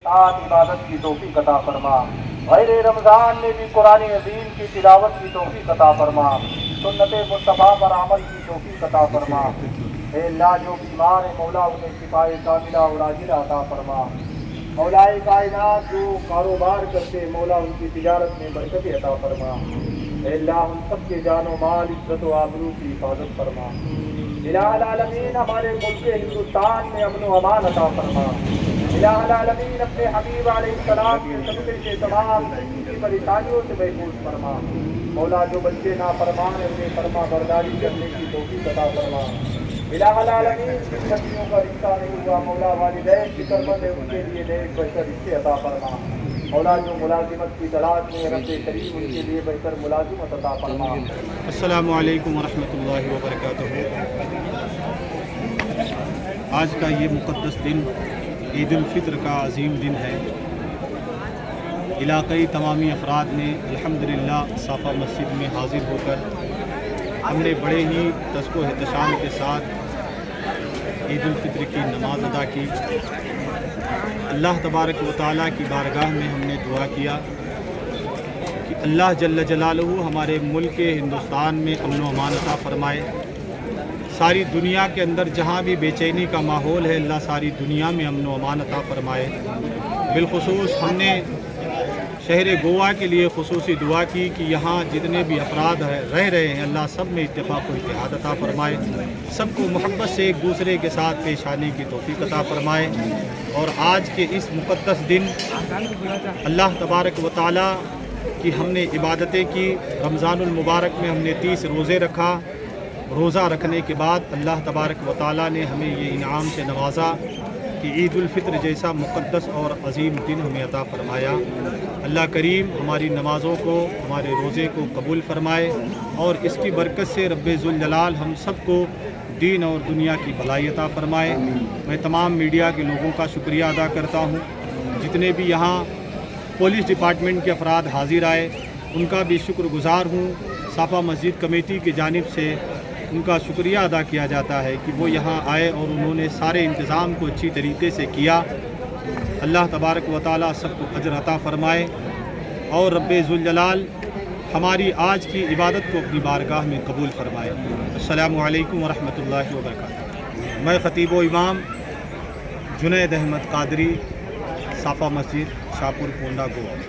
साथ इबादत की तौफीक अता फरमा। गैर रमज़ान में भी कुरान अज़ीम की तिलावत की तौफीक अता फरमा। सुन्नत मुस्तफ़ा पर अमल की तौफीक अता फरमा। ए अल्लाह, जो बीमार है मौला उन्हें शिफाए कामिला और आजिला अता फरमा। मौलाए कायनात, जो कारोबार करते मौला उनकी तिजारत में बरकत अता फरमा। ए अल्लाह, हम सब के जानो माल इज्जत व आबरू की हिफाजत फरमा। इलाहुल आलमीन, हमारे मुल्क हिंदुस्तान में अमन व अमान अता फरमा। इलाहुल आलमीन, अपने हबीब अलैहिस्सलाम के सदक़े से तमाम जिंदगी की परेशानियों से महफूज फरमा। मौला, जो बच्चे नाफरमान हैं उन्हें फरमा बरदारी करने की तौफीक अता फरमा। इलाहुल आलमीन, जिन बच्चियों का रिश्ता नहीं हुआ मौला वालिदैन फिक्रमंद है उनके लिए नेक बेहतर रिश्ते अता फरमा। मौला, जो मुलाजिमत की तलाश में रब्बे करीम उनके लिए बेहतर मुलाजिमत अता फरमा। अस्सलामु अलैकुम वरहमतुल्लाहि वबरकातुहू। आज का ये मुक़द्दस दिन ईद उल फ़ित्र का अज़ीम दिन है। इलाक़ाई तमामी अफराद ने अल्हम्दुलिल्लाह साफ़ा मस्जिद में हाज़िर होकर हमने बड़े ही तज़्को एहतशाम के साथ ईद उल फ़ित्र की नमाज़ अदा की। अल्लाह तबारक व तआला की बारगाह में हमने दुआ किया कि अल्लाह जल्ल जलालहू हमारे मुल्क हिंदुस्तान में अमन व अमान अता फ़रमाए। सारी दुनिया के अंदर जहाँ भी बेचैनी का माहौल है अल्लाह सारी दुनिया में अमन व अमान अता फ़रमाए। बिलख़ुसूस हमने शहर गोवा के लिए खुसूसी दुआ की कि यहाँ जितने भी अफराद रह रहे हैं अल्लाह सब में इत्तेफ़ाक़ व इत्तेहाद अता फ़रमाए, सबको मोहब्बत से एक दूसरे के साथ पेश आने की तौफ़ीक़ अता फ़रमाए। और आज के इस मुक़द्दस दिन अल्लाह तबारक व तआला की हमने इबादतें की। रमज़ानुल मुबारक में हमने 30 रोज़े रखा। रोज़ा रखने के बाद अल्लाह तबारक व तआला ने हमें ये इनाम से नवाज़ा कि ईद उल फ़ित्र जैसा मुक़द्दस और अज़ीम दिन हमें अता फ़रमाया। अल्लाह करीम हमारी नमाज़ों को, हमारे रोज़े को कबूल फ़रमाए और इसकी बरकत से रब्बे ज़ुल जलाल हम सबको दीन और दुनिया की भलाई अता फ़रमाए। मैं तमाम मीडिया के लोगों का शुक्रिया अदा करता हूँ। जितने भी यहाँ पुलिस डिपार्टमेंट के अफराद हाज़िर आए उनका भी शुक्रगुज़ार हूँ। साफ़ा मस्जिद कमेटी की जानिब से उनका शुक्रिया अदा किया जाता है कि वो यहाँ आए और उन्होंने सारे इंतज़ाम को अच्छी तरीके से किया। अल्लाह तबारक व तआला सबको अजर अता फ़रमाए और रब्बे ज़ुल जलाल हमारी आज की इबादत को अपनी बारगाह में कबूल फ़रमाए। अस्सलामु अलैकुम वरहमतुल्लाहि वबरकातुहू। मैं ख़तीब व इमाम जुनैद अहमद क़ादरी, साफ़ा मस्जिद, शाहपुर, कोंडा, गोवा।